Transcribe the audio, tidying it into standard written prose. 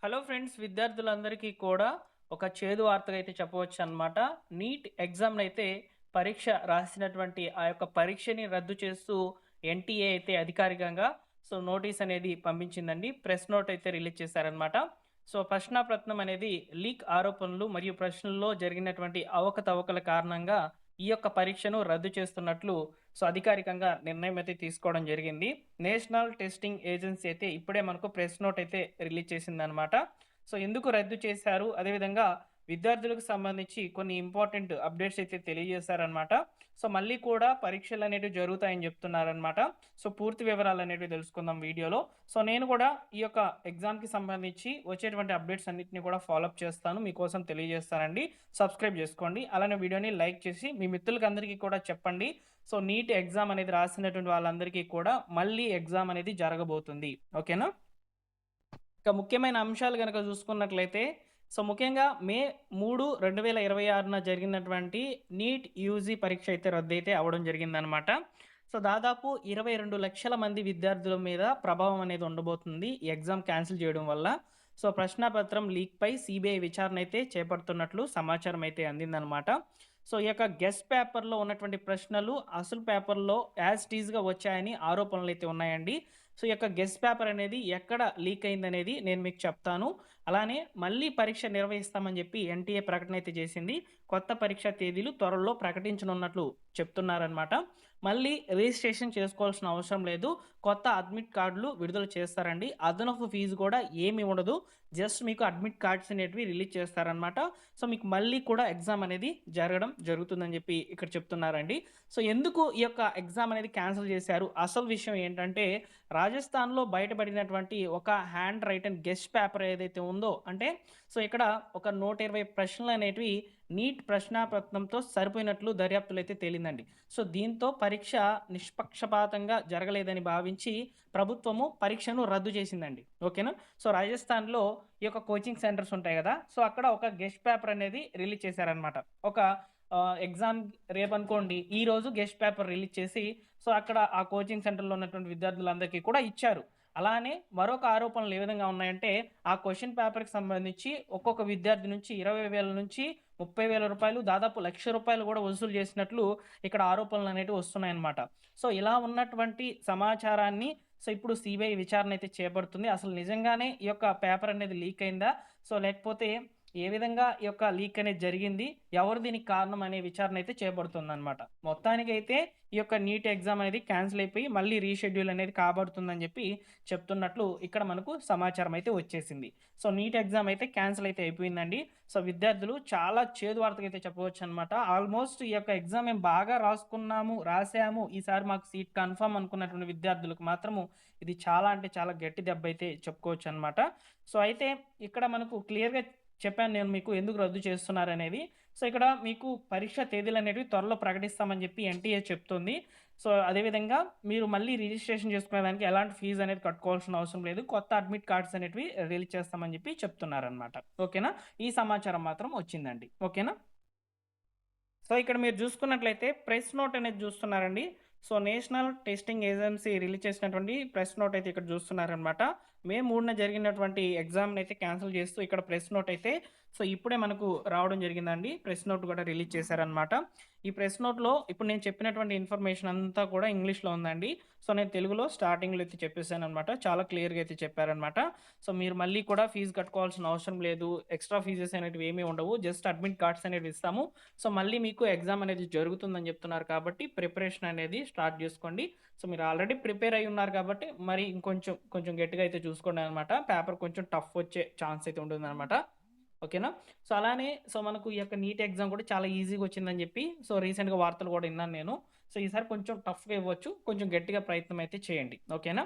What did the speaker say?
Hello friends, విద్యార్థులందరికీ కూడా ఒక చేదు వార్తగా అయితే చెప్పవచ్చనమాట. నీట్ ఎగ్జామ్‌నైతే పరీక్ష రాసినటువంటి ఆ యొక్క పరీక్షని రద్దు చేస్తూ ఎన్‌టీఏ అయితే అధికారికంగా నోటీస్ అనేది పంపించిందండి. ప్రెస్ నోట్ అయితే రిలీజ్ చేశారనమాట. ప్రశ్నాపత్రం అనేది లీక్ ఆరోపణలు మరియు ప్రశ్నల్లో జరిగినటువంటి అవకతవకల కారణంగా ఈ యొక్క పరీక్షను రద్దు చేస్తున్నట్లు అధికారికంగా నిర్ణయం అయితే తీసుకోవడం జరిగింది. నేషనల్ టెస్టింగ్ ఏజెన్సీ అయితే ఇప్పుడే మనకు ప్రెస్ నోట్ అయితే రిలీజ్ చేసిందనమాట. ఎందుకు రద్దు చేశారు? అదేవిధంగా విద్యార్థులకు సంబంధించి కొన్ని ఇంపార్టెంట్ అప్డేట్స్ అయితే తెలియజేశారనమాట. మళ్ళీ కూడా పరీక్షలనేటివి జరుగుతాయని చెప్తున్నారనమాట. పూర్తి వివరాలనేటివి తెలుసుకుందాం వీడియోలో. నేను కూడా ఈ యొక్క ఎగ్జామ్‌కి సంబంధించి వచ్చేటువంటి అప్డేట్స్ అన్నిటిని కూడా ఫాలో అప్ చేస్తాను. మీకోసం తెలియజేస్తానండి. సబ్స్క్రైబ్ చేసుకోండి. అలానే వీడియోని లైక్ చేసి మీ మిత్రులకి అందరికీ కూడా చెప్పండి. నీట్ ఎగ్జామ్ అనేది రాసినటువంటి వాళ్ళందరికీ కూడా మళ్ళీ ఎగ్జామ్ అనేది జరగబోతుంది. ఓకేనా? ఇక ముఖ్యమైన అంశాలు గనక చూసుకున్నట్లయితే ముఖ్యంగా మే 3, 2026న జరిగినటువంటి నీట్ యూజీ పరీక్ష అయితే రద్దయితే అవ్వడం జరిగిందనమాట. దాదాపు 22 లక్షల మంది విద్యార్థుల మీద ప్రభావం అనేది ఉండబోతుంది ఈ ఎగ్జామ్ క్యాన్సిల్ చేయడం వల్ల. ప్రశ్నాపత్రం లీక్‌పై సీబీఐ విచారణ అయితే చేపడుతున్నట్లు సమాచారం అయితే అందిందనమాట. ఈ యొక్క గెస్ట్ పేపర్‌లో ఉన్నటువంటి ప్రశ్నలు అసలు పేపర్‌లో యాజ్ ఇట్ ఈస్‌గా వచ్చాయని ఆరోపణలైతే ఉన్నాయండి. ఈ యొక్క గెస్ట్ పేపర్ అనేది ఎక్కడ లీక్ అయిందనేది నేను మీకు చెప్తాను. అలానే మళ్ళీ పరీక్ష నిర్వహిస్తామని చెప్పి ఎన్టీఏ ప్రకటన అయితే చేసింది. కొత్త పరీక్ష తేదీలు త్వరలో ప్రకటించనున్నట్లు చెప్తున్నారనమాట. మళ్ళీ రిజిస్ట్రేషన్ చేసుకోవాల్సిన అవసరం లేదు. కొత్త అడ్మిట్ కార్డులు విడుదల చేస్తారండి. అదనపు ఫీజు కూడా ఏమి ఉండదు. జస్ట్ మీకు అడ్మిట్ కార్డ్స్ అనేటివి రిలీజ్ చేస్తారనమాట. మీకు మళ్ళీ కూడా ఎగ్జామ్ అనేది జరగడం జరుగుతుందని చెప్పి ఇక్కడ చెప్తున్నారండి. ఎందుకు ఈ యొక్క ఎగ్జామ్ అనేది క్యాన్సిల్ చేశారు? అసలు విషయం ఏంటంటే రాజస్థాన్‌లో బయటపడినటువంటి ఒక హ్యాండ్ రైటెన్ గెస్ట్ పేపర్ ఏదైతే ఉందో అంటే ఇక్కడ ఒక 120 ప్రశ్నలనేటివి నీట్ ప్రశ్నాపత్రంతో సరిపోయినట్లు దర్యాప్తులో అయితే తేలిందండి. దీంతో పరీక్ష నిష్పక్షపాతంగా జరగలేదని భావించి ప్రభుత్వము పరీక్షను రద్దు చేసిందండి. ఓకేనా? రాజస్థాన్‌లో ఈ యొక్క కోచింగ్ సెంటర్స్ ఉంటాయి గదా! అక్కడ ఒక గెస్ట్ పేపర్ అనేది రిలీజ్ చేశారనమాట. ఒక ఎగ్జామ్ రేపనుకోండి, ఈరోజు గెస్ట్ పేపర్ రిలీజ్ చేసి అక్కడ ఆ కోచింగ్ సెంటర్‌లో ఉన్నటువంటి విద్యార్థులందరికీ కూడా ఇచ్చారు. అలానే మరొక ఆరోపణలు ఏ విధంగా ఉన్నాయంటే, ఆ క్వెషన్ పేపర్‌కి సంబంధించి ఒక్కొక్క విద్యార్థి నుంచి 20,000 నుంచి రూ. 30,000 దాదాపు రూ. 1,00,000 కూడా వసూలు చేసినట్లు ఇక్కడ ఆరోపణలనేటివి వస్తున్నాయన్నమాట. ఇలా ఉన్నటువంటి సమాచారాన్ని ఇప్పుడు సీబీఐ విచారణ అయితే చేపడుతుంది. అసలు నిజంగానే ఈ యొక్క పేపర్ అనేది లీక్ అయిందా? లేకపోతే ఏ విధంగా ఈ యొక్క లీక్ అనేది జరిగింది? ఎవరు దీనికి కారణం అనే విచారణ అయితే చేపడుతుందనమాట. మొత్తానికైతే ఈ యొక్క నీట్ ఎగ్జామ్ అనేది క్యాన్సిల్ అయిపోయి మళ్ళీ రీషెడ్యూల్ అనేది కాబడుతుందని చెప్పి చెప్తున్నట్లు ఇక్కడ మనకు సమాచారం అయితే వచ్చేసింది. నీట్ ఎగ్జామ్ అయితే క్యాన్సిల్ అయితే అయిపోయిందండి. విద్యార్థులు చాలా చేదు వార్తగా అయితే చెప్పవచ్చనమాట. ఆల్మోస్ట్ ఈ యొక్క ఎగ్జామ్ మేము బాగా రాసుకున్నాము, రాసాము, ఈసారి మాకు సీట్ కన్ఫర్మ్ అనుకున్నటువంటి విద్యార్థులకు మాత్రము ఇది చాలా అంటే చాలా గట్టి దెబ్బ అయితే చెప్పుకోవచ్చనమాట. అయితే ఇక్కడ మనకు క్లియర్‌గా చెప్పాను నేను మీకు ఎందుకు రద్దు చేస్తున్నారనేది. ఇక్కడ మీకు పరీక్ష తేదీలనేటివి త్వరలో ప్రకటిస్తామని చెప్పి ఎన్టీఏ చెప్తుంది. అదేవిధంగా మీరు మళ్ళీ రిజిస్ట్రేషన్ చేసుకునేదానికి ఎలాంటి ఫీజ్ అనేది కట్టుకోవాల్సిన అవసరం లేదు. కొత్త అడ్మిట్ కార్డ్స్ అనేటివి రిలీజ్ చేస్తామని చెప్పి చెప్తున్నారనమాట. ఓకేనా? ఈ సమాచారం మాత్రం వచ్చిందండి. ఓకేనా? ఇక్కడ మీరు చూసుకున్నట్లయితే ప్రెస్ నోట్ అనేది చూస్తున్నారండి. నేషనల్ టెస్టింగ్ ఏజెన్సీ రిలీజ్ చేసినటువంటి ప్రెస్ నోట్ అయితే ఇక్కడ చూస్తున్నారనమాట. మే 3న జరిగినటువంటి ఎగ్జామ్‌ని అయితే క్యాన్సిల్ చేస్తూ ఇక్కడ ప్రెస్ నోట్ అయితే ఇప్పుడే మనకు రావడం జరిగిందండి. ప్రెస్ నోట్ కూడా రిలీజ్ చేశారనమాట. ఈ ప్రెస్ నోట్‌లో ఇప్పుడు నేను చెప్పినటువంటి ఇన్ఫర్మేషన్ అంతా కూడా ఇంగ్లీష్‌లో ఉందండి. నేను తెలుగులో స్టార్టింగ్‌లో అయితే చెప్పేసాననమాట. చాలా క్లియర్‌గా అయితే చెప్పారనమాట. మీరు మళ్ళీ కూడా ఫీజు కట్టుకోవాల్సిన అవసరం లేదు. ఎక్స్‌ట్రా ఫీజెస్ అనేటివి ఏమీ ఉండవు. జస్ట్ అడ్మిట్ కార్డ్స్ అనేవి ఇస్తాము. మళ్ళీ మీకు ఎగ్జామ్ అనేది జరుగుతుందని చెప్తున్నారు కాబట్టి ప్రిపరేషన్ అనేది స్టార్ట్ చేసుకోండి. మీరు ఆల్రెడీ ప్రిపేర్ అయ్యి ఉన్నారు కాబట్టి మరి కొంచెం గట్టిగా అయితే చూసుకోండనమాట. పేపర్ కొంచెం టఫ్ వచ్చే ఛాన్స్ అయితే ఉంటుందనమాట. ఓకేనా? అలానే మనకు ఈ యొక్క నీట్ ఎగ్జామ్ కూడా చాలా ఈజీగా వచ్చిందని చెప్పి రీసెంట్‌గా వార్తలు కూడా విన్నాను నేను. ఈసారి కొంచెం టఫ్‌గా ఇవ్వచ్చు. కొంచెం గట్టిగా ప్రయత్నం అయితే చేయండి. ఓకేనా?